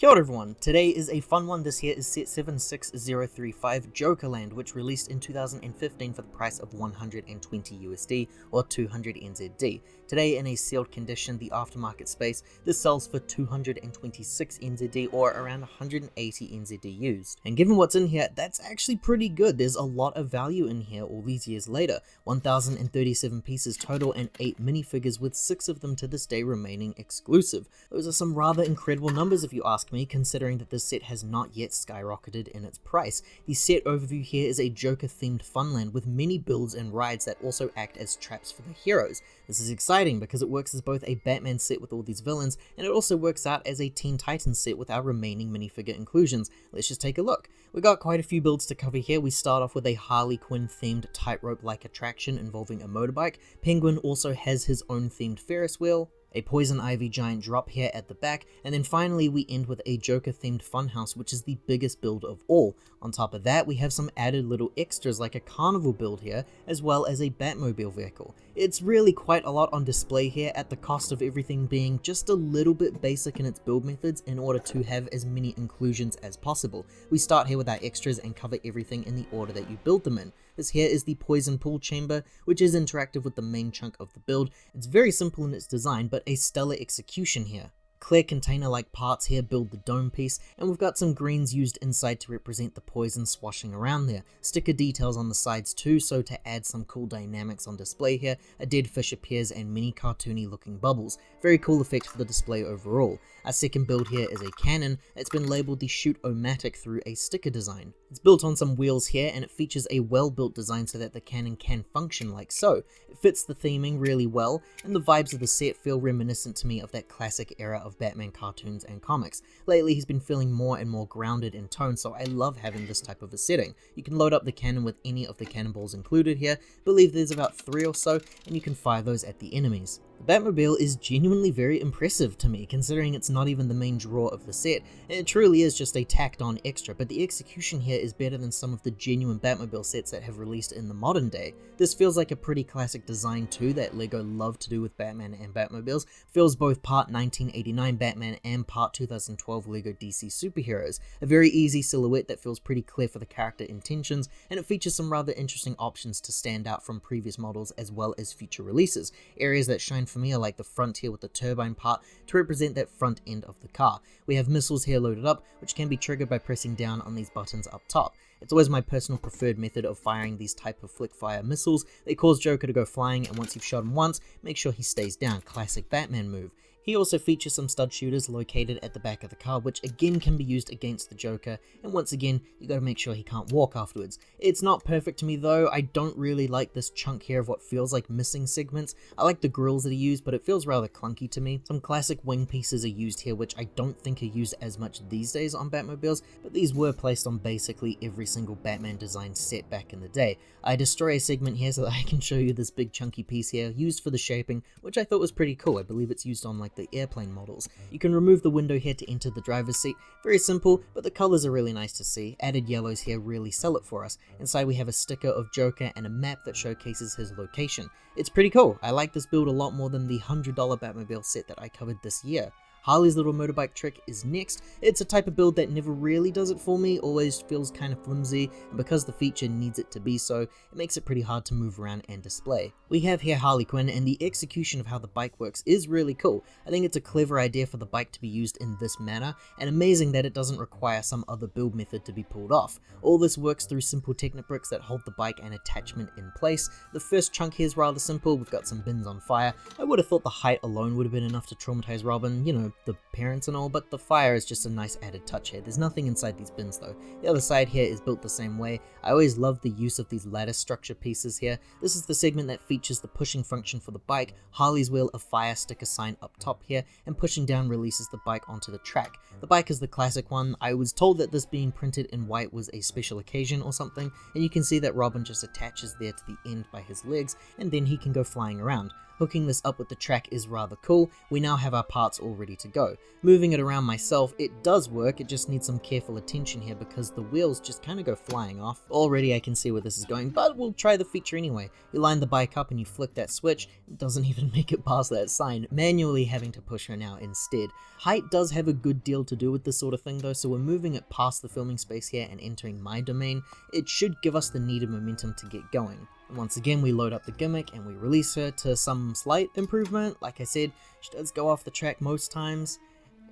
Kia ora everyone, today is a fun one. This here is set 76035 Jokerland, which released in 2015 for the price of 120 USD or 200 NZD. Today in a sealed condition, the aftermarket space, this sells for 226 NZD or around 180 NZD used. And given what's in here, that's actually pretty good. There's a lot of value in here all these years later. 1037 pieces total and 8 minifigures, with 6 of them to this day remaining exclusive. Those are some rather incredible numbers if you ask me, considering that this set has not yet skyrocketed in its price. The set overview here is a Joker themed funland with many builds and rides that also act as traps for the heroes. This is exciting because it works as both a Batman set with all these villains, and it also works out as a Teen Titans set with our remaining minifigure inclusions. Let's just take a look. We got quite a few builds to cover here. We start off with a Harley Quinn themed tightrope-like attraction involving a motorbike. Penguin also has his own themed Ferris wheel. A Poison Ivy giant drop here at the back, and then finally we end with a Joker themed Funhouse, which is the biggest build of all. On top of that, we have some added little extras like a carnival build here, as well as a Batmobile vehicle. It's really quite a lot on display here, at the cost of everything being just a little bit basic in its build methods in order to have as many inclusions as possible. We start here with our extras and cover everything in the order that you build them in. This here is the Poison Pool Chamber, which is interactive with the main chunk of the build. It's very simple in its design, but a stellar execution here. Clear container-like parts here build the dome piece, and we've got some greens used inside to represent the poison swashing around there. Sticker details on the sides too, so to add some cool dynamics on display here, a dead fish appears and many cartoony looking bubbles. Very cool effect for the display overall. Our second build here is a cannon. It's been labeled the Shoot-O-Matic through a sticker design. It's built on some wheels here, and it features a well-built design so that the cannon can function like so. It fits the theming really well, and the vibes of the set feel reminiscent to me of that classic era of Batman cartoons and comics. Lately he's been feeling more and more grounded in tone, so I love having this type of a setting. You can load up the cannon with any of the cannonballs included here. I believe there's about 3 or so, and you can fire those at the enemies. The Batmobile is genuinely very impressive to me, considering it's not even the main draw of the set, and it truly is just a tacked on extra, but the execution here is better than some of the genuine Batmobile sets that have released in the modern day. This feels like a pretty classic design too that LEGO love to do with Batman and Batmobiles. Feels both part 1989 Batman and part 2012 LEGO DC superheroes. A very easy silhouette that feels pretty clear for the character intentions, and it features some rather interesting options to stand out from previous models as well as future releases. Areas that shine for me are like the front here with the turbine part to represent that front end of the car. We have missiles here loaded up, which can be triggered by pressing down on these buttons up top. It's always my personal preferred method of firing these type of flick fire missiles. They cause Joker to go flying, and once you've shot him once, make sure he stays down. Classic Batman move. He also features some stud shooters located at the back of the car, which again can be used against the Joker, and once again, you gotta make sure he can't walk afterwards. It's not perfect to me though. I don't really like this chunk here of what feels like missing segments. I like the grills that are used, but it feels rather clunky to me. Some classic wing pieces are used here, which I don't think are used as much these days on Batmobiles, but these were placed on basically every single Batman design set back in the day. I destroy a segment here so that I can show you this big chunky piece here, used for the shaping, which I thought was pretty cool. I believe it's used on like the airplane models. You can remove the window here to enter the driver's seat. Very simple, but the colors are really nice to see. Added yellows here really sell it for us. Inside we have a sticker of Joker and a map that showcases his location. It's pretty cool. I like this build a lot more than the $100 Batmobile set that I covered this year. Harley's little motorbike trick is next. It's a type of build that never really does it for me, always feels kind of flimsy, and because the feature needs it to be so, it makes it pretty hard to move around and display. We have here Harley Quinn, and the execution of how the bike works is really cool. I think it's a clever idea for the bike to be used in this manner, and amazing that it doesn't require some other build method to be pulled off. All this works through simple Technobricks that hold the bike and attachment in place. The first chunk here is rather simple. We've got some bins on fire. I would have thought the height alone would have been enough to traumatize Robin, you know, the parents and all, but the fire is just a nice added touch here. There's nothing inside these bins though. The other side here is built the same way. I always love the use of these lattice structure pieces here. This is the segment that features the pushing function for the bike, Harley's wheel, a fire sticker sign up top here, and pushing down releases the bike onto the track. The bike is the classic one. I was told that this being printed in white was a special occasion or something, and you can see that Robin just attaches there to the end by his legs, and then he can go flying around. Hooking this up with the track is rather cool. We now have our parts all ready to go. Moving it around myself, it does work, it just needs some careful attention here because the wheels just kind of go flying off. Already I can see where this is going, but we'll try the feature anyway. You line the bike up and you flick that switch, it doesn't even make it past that sign, manually having to push her now instead. Height does have a good deal to do with this sort of thing though, so we're moving it past the filming space here and entering my domain. It should give us the needed momentum to get going. And once again, we load up the gimmick and we release her to some slight improvement. Like I said, she does go off the track most times.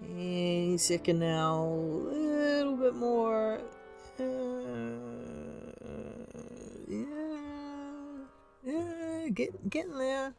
And second now, a little bit more. Getting there.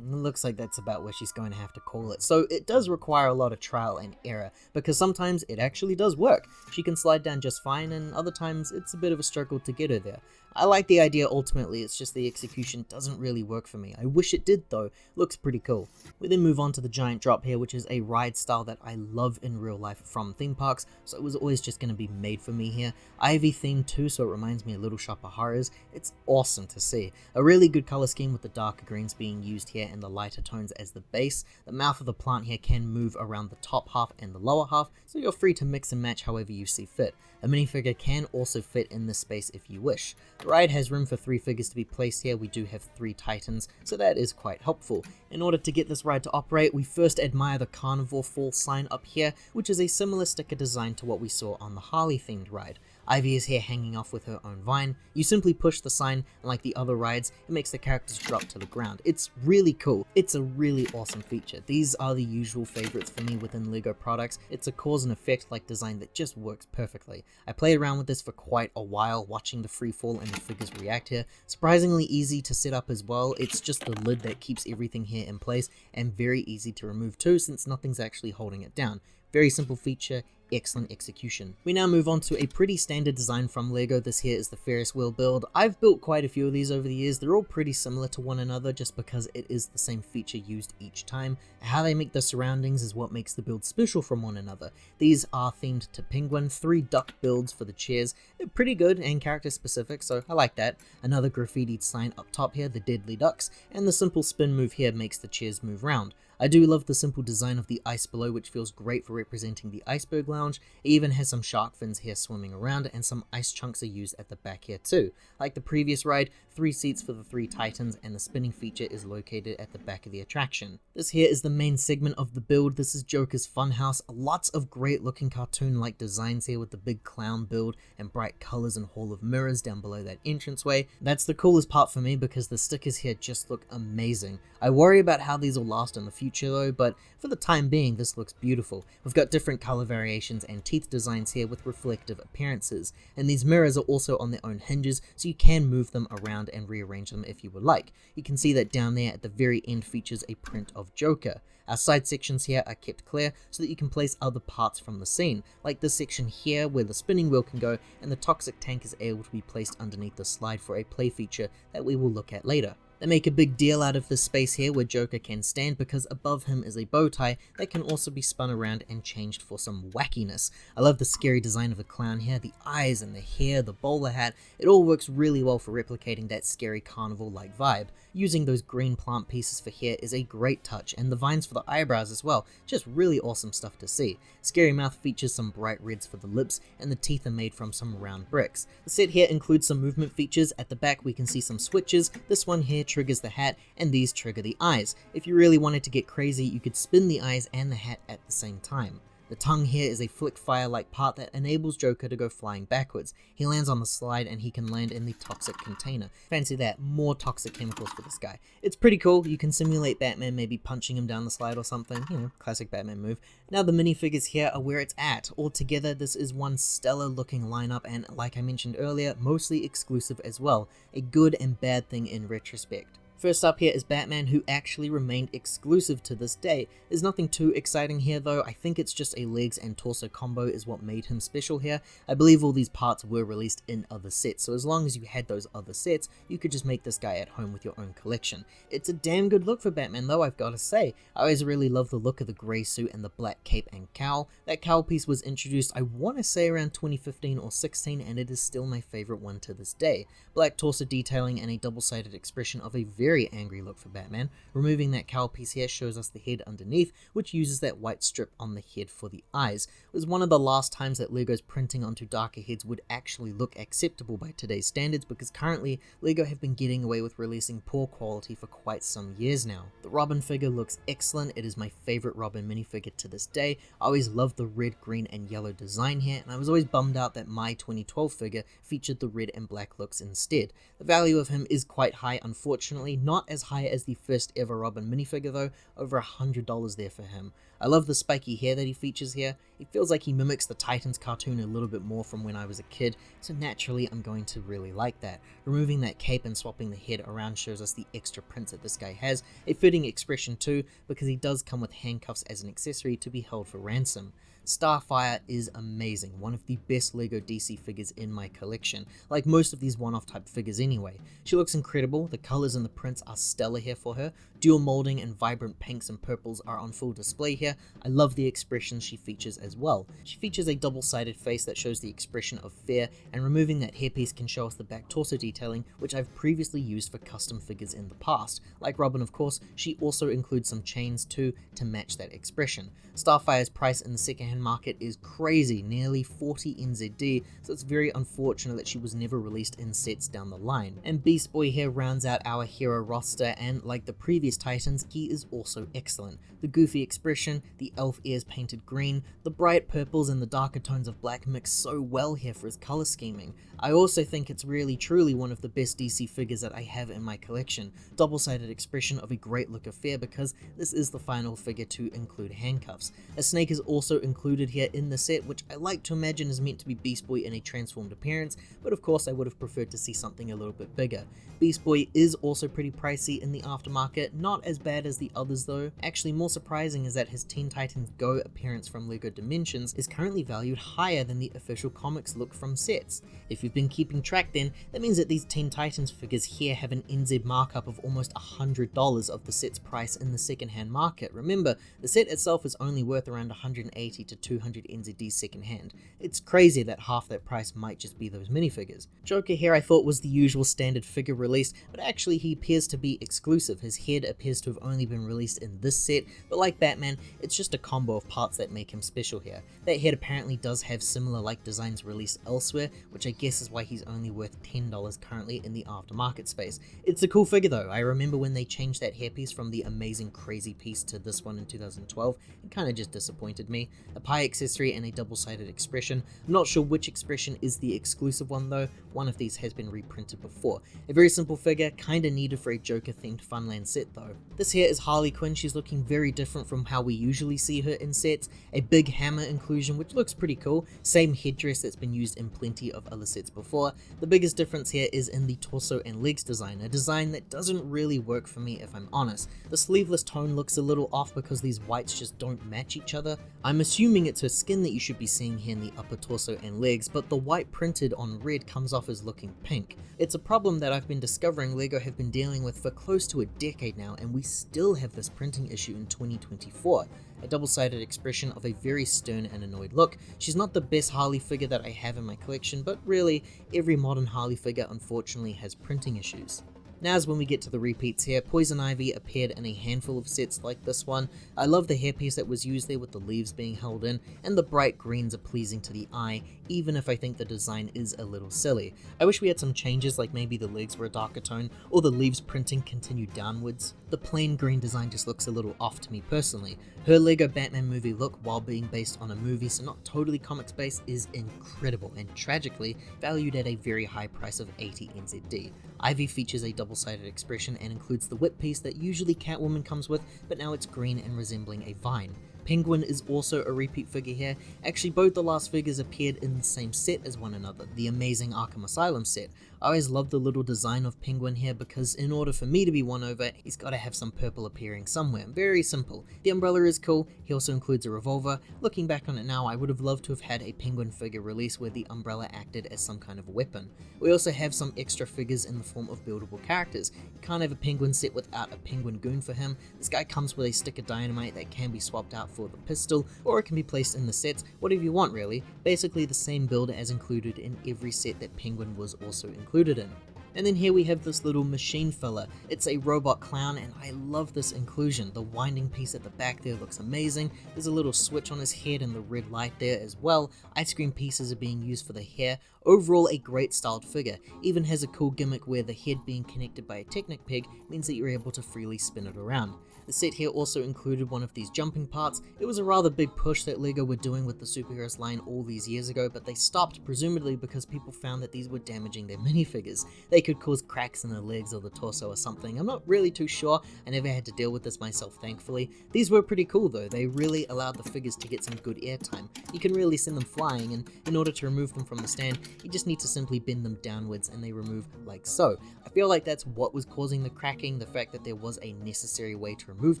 It looks like that's about where she's going to have to call it. So it does require a lot of trial and error, because sometimes it actually does work. She can slide down just fine, and other times it's a bit of a struggle to get her there. I like the idea ultimately, it's just the execution doesn't really work for me. I wish it did though, looks pretty cool. We then move on to the giant drop here, which is a ride style that I love in real life from theme parks, so it was always just going to be made for me here. Ivy themed too, so it reminds me a Little Shop of Horrors. It's awesome to see. A really good color scheme with the darker greens being used here and the lighter tones as the base. The mouth of the plant here can move around the top half and the lower half, so you're free to mix and match however you see fit. A minifigure can also fit in this space if you wish. The ride has room for 3 figures to be placed here. We do have 3 titans, so that is quite helpful. In order to get this ride to operate, we first admire the carnivore fall sign up here, which is a similar sticker design to what we saw on the Harley themed ride. Ivy is here hanging off with her own vine. You simply push the sign, and like the other rides, it makes the characters drop to the ground. It's really cool. It's a really awesome feature. These are the usual favorites for me within LEGO products. It's a cause and effect like design that just works perfectly. I played around with this for quite a while, watching the free fall and the figures react here. Surprisingly easy to set up as well. It's just the lid that keeps everything here in place, and very easy to remove too, since nothing's actually holding it down. Very simple feature, excellent execution. We now move on to a pretty standard design from LEGO. This here is the Ferris wheel build. I've built quite a few of these over the years. They're all pretty similar to one another just because it is the same feature used each time. How they make the surroundings is what makes the build special from one another. These are themed to Penguin, 3 duck builds for the chairs. They're pretty good and character specific, so I like that. Another graffitied sign up top here, the Deadly Ducks, and the simple spin move here makes the chairs move round. I do love the simple design of the ice below, which feels great for representing the iceberg lounge. It even has some shark fins here swimming around, and some ice chunks are used at the back here too. Like the previous ride, 3 seats for the 3 titans, and the spinning feature is located at the back of the attraction. This here is the main segment of the build. This is Joker's Funhouse. Lots of great looking cartoon-like designs here with the big clown build and bright colors and hall of mirrors down below that entranceway. That's the coolest part for me because the stickers here just look amazing. I worry about how these will last in the future though, but for the time being this looks beautiful. We've got different color variations and teeth designs here with reflective appearances, and these mirrors are also on their own hinges, so you can move them around and rearrange them if you would like. You can see that down there at the very end features a print of Joker. Our side sections here are kept clear so that you can place other parts from the scene, like this section here where the spinning wheel can go, and the toxic tank is able to be placed underneath the slide for a play feature that we will look at later. They make a big deal out of this space here where Joker can stand because above him is a bow tie that can also be spun around and changed for some wackiness. I love the scary design of the clown here, the eyes and the hair, the bowler hat. It all works really well for replicating that scary carnival-like vibe. Using those green plant pieces for hair is a great touch, and the vines for the eyebrows as well. Just really awesome stuff to see. Scary Mouth features some bright reds for the lips, and the teeth are made from some round bricks. The set here includes some movement features. At the back we can see some switches. This one here triggers the hat, and these trigger the eyes. If you really wanted to get crazy, you could spin the eyes and the hat at the same time. The tongue here is a flick fire-like part that enables Joker to go flying backwards. He lands on the slide and he can land in the toxic container. Fancy that, more toxic chemicals for this guy. It's pretty cool. You can simulate Batman maybe punching him down the slide or something, you know, classic Batman move. Now the minifigures here are where it's at. Altogether, this is one stellar looking lineup, and like I mentioned earlier, mostly exclusive as well. A good and bad thing in retrospect. First up here is Batman, who actually remained exclusive to this day. There's nothing too exciting here though. I think it's just a legs and torso combo is what made him special here. I believe all these parts were released in other sets, so as long as you had those other sets, you could just make this guy at home with your own collection. It's a damn good look for Batman though, I've got to say. I always really love the look of the grey suit and the black cape and cowl. That cowl piece was introduced, I want to say around 2015 or 16, and it is still my favorite one to this day. Black torso detailing and a double-sided expression of a very very angry look for Batman. Removing that cowl piece here shows us the head underneath, which uses that white strip on the head for the eyes. It was one of the last times that LEGO's printing onto darker heads would actually look acceptable by today's standards, because currently LEGO have been getting away with releasing poor quality for quite some years now. The Robin figure looks excellent. It is my favorite Robin minifigure to this day. I always loved the red, green and yellow design here, and I was always bummed out that my 2012 figure featured the red and black looks instead. The value of him is quite high, unfortunately, not as high as the first ever Robin minifigure though, over $100 there for him. I love the spiky hair that he features here. It feels like he mimics the Titans cartoon a little bit more from when I was a kid, so naturally I'm going to really like that. Removing that cape and swapping the head around shows us the extra prints that this guy has, a fitting expression too, because he does come with handcuffs as an accessory to be held for ransom. Starfire is amazing, one of the best LEGO DC figures in my collection, like most of these one-off type figures anyway. She looks incredible, the colors and the prints are stellar here for her, dual molding and vibrant pinks and purples are on full display here. I love the expressions she features as well. She features a double-sided face that shows the expression of fear, and removing that hairpiece can show us the back torso detailing, which I've previously used for custom figures in the past. Like Robin of course, she also includes some chains too to match that expression. Starfire's price in the secondhand market is crazy, nearly 40 NZD, so it's very unfortunate that she was never released in sets down the line. And Beast Boy here rounds out our hero roster, and like the previous Titans, he is also excellent. The goofy expression, the elf ears painted green, the bright purples and the darker tones of black mix so well here for his color scheming. I also think it's really truly one of the best DC figures that I have in my collection. Double-sided expression of a great look of fear, because this is the final figure to include handcuffs. A snake is also included here in the set, which I like to imagine is meant to be Beast Boy in a transformed appearance, but of course I would have preferred to see something a little bit bigger. Beast Boy is also pretty pricey in the aftermarket, not as bad as the others though. Actually, more surprising is that his Teen Titans Go appearance from LEGO Dimensions is currently valued higher than the official comics look from sets. If you've been keeping track then, that means that these Teen Titans figures here have an NZ markup of almost $100 of the set's price in the second-hand market. Remember, the set itself is only worth around 180 to 200 NZD second-hand. It's crazy that half that price might just be those minifigures. Joker here I thought was the usual standard figure release, but actually he appears to be exclusive. His head appears to have only been released in this set, but like Batman, it's just a combo of parts that make him special here. That head apparently does have similar like designs released elsewhere, which I guess is why he's only worth $10 currently in the aftermarket space. It's a cool figure though. I remember when they changed that hairpiece from the amazing crazy piece to this one in 2012, it kind of just disappointed me. A pie accessory and a double-sided expression. I'm not sure which expression is the exclusive one though, one of these has been reprinted before. A very simple figure, kinda needed for a Joker themed Funland set though. This here is Harley Quinn. She's looking very different from how we usually see her in sets. A big hammer inclusion, which looks pretty cool. Same headdress that's been used in plenty of other sets before. The biggest difference here is in the torso and legs design, a design that doesn't really work for me if I'm honest. The sleeveless tone looks a little off because these whites just don't match each other. I'm assuming it's her skin that you should be seeing here in the upper torso and legs, but the white printed on red comes off as looking pink. It's a problem that I've been discovering LEGO have been dealing with for close to a decade now, and we still have this printing issue in 2024. A double-sided expression of a very stern and annoyed look. She's not the best Harley figure that I have in my collection, but really, every modern Harley figure unfortunately has printing issues. Now is when we get to the repeats here. Poison Ivy appeared in a handful of sets like this one. I love the hairpiece that was used there with the leaves being held in, and the bright greens are pleasing to the eye, even if I think the design is a little silly. I wish we had some changes, like maybe the legs were a darker tone, or the leaves printing continued downwards. The plain green design just looks a little off to me personally. Her LEGO Batman movie look, while being based on a movie so not totally comics based, is incredible and tragically valued at a very high price of 80 NZD. Ivy features a double-sided expression and includes the whip piece that usually Catwoman comes with, but now it's green and resembling a vine. Penguin is also a repeat figure here. Actually, both the last figures appeared in the same set as one another, the amazing Arkham Asylum set. I always loved the little design of Penguin here because in order for me to be won over, he's got to have some purple appearing somewhere. Very simple. The umbrella is cool. He also includes a revolver. Looking back on it now, I would have loved to have had a Penguin figure release where the umbrella acted as some kind of weapon. We also have some extra figures in the form of buildable characters. You can't have a Penguin set without a Penguin goon for him. This guy comes with a stick of dynamite that can be swapped out for the pistol, or it can be placed in the sets, whatever you want really. Basically the same build as included in every set that Penguin was also included in. And then here we have this little machine fella. It's a robot clown, and I love this inclusion. The winding piece at the back there looks amazing. There's a little switch on his head and the red light there as well. Ice cream pieces are being used for the hair. Overall, a great styled figure. Even has a cool gimmick where the head being connected by a Technic peg means that you're able to freely spin it around. The set here also included one of these jumping parts. It was a rather big push that LEGO were doing with the superheroes line all these years ago, but they stopped, presumably because people found that these were damaging their minifigures. They could cause cracks in the legs or the torso or something. I'm not really too sure. I never had to deal with this myself, thankfully. These were pretty cool though. They really allowed the figures to get some good airtime. You can really send them flying, and in order to remove them from the stand, you just need to simply bend them downwards and they remove like so. I feel like that's what was causing the cracking. The fact that there was a necessary way to remove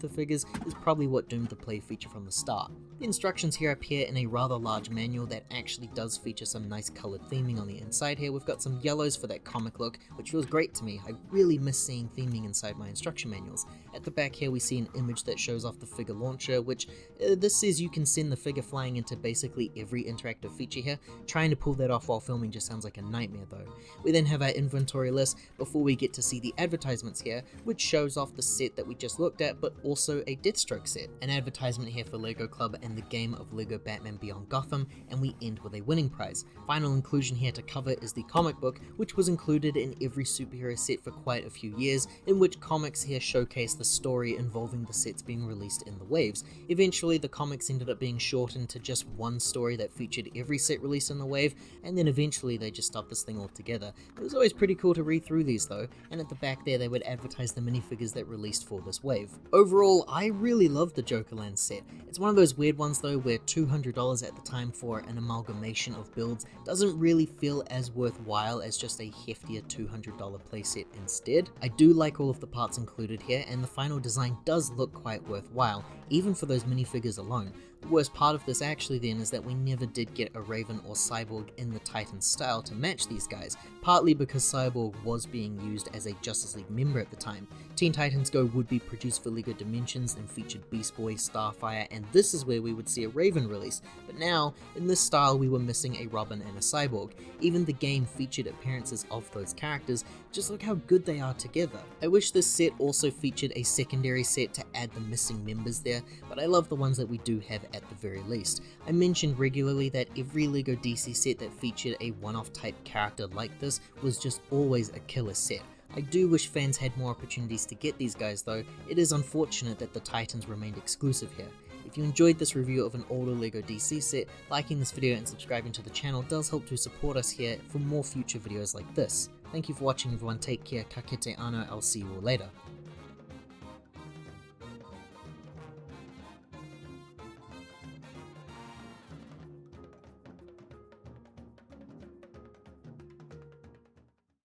the figures is probably what doomed the play feature from the start. The instructions here appear in a rather large manual that actually does feature some nice colored theming on the inside here. We've got some yellows for that comic look, which feels great to me. I really miss seeing theming inside my instruction manuals. At the back here we see an image that shows off the figure launcher, which this says you can send the figure flying into basically every interactive feature here. Trying to pull that off while filming just sounds like a nightmare though. We then have our inventory list before we get to see the advertisements here, which shows off the set that we just looked at, but also a Deathstroke set. An advertisement here for LEGO Club and the game of LEGO Batman Beyond Gotham, and we end with a winning prize. Final inclusion here to cover is the comic book, which was included in every superhero set for quite a few years, in which comics here showcase the story involving the sets being released in the waves. Eventually the comics ended up being shortened to just one story that featured every set released in the wave, and then eventually they just stopped this thing altogether. It was always pretty cool to read through these though, and at the back there they would advertise the minifigures that released for this wave. Overall, I really love the Jokerland set. It's one of those weird ones though where $200 at the time for an amalgamation of builds doesn't really feel as worthwhile as just a heftier $200 playset instead. I do like all of the parts included here, and the final design does look quite worthwhile, even for those minifigures alone. The worst part of this actually then is that we never did get a Raven or Cyborg in the Titan style to match these guys, partly because Cyborg was being used as a Justice League member at the time. Teen Titans Go would be produced for LEGO Dimensions and featured Beast Boy, Starfire, and this is where we would see a Raven release, but now, in this style we were missing a Robin and a Cyborg. Even the game featured appearances of those characters. Just look how good they are together. I wish this set also featured a secondary set to add the missing members there, but I love the ones that we do have at the very least. I mentioned regularly that every LEGO DC set that featured a one-off type character like this was just always a killer set. I do wish fans had more opportunities to get these guys though. It is unfortunate that the Titans remained exclusive here. If you enjoyed this review of an older LEGO DC set, liking this video and subscribing to the channel does help to support us here for more future videos like this. Thank you for watching everyone, take care, ka kite ano, I'll see you all later.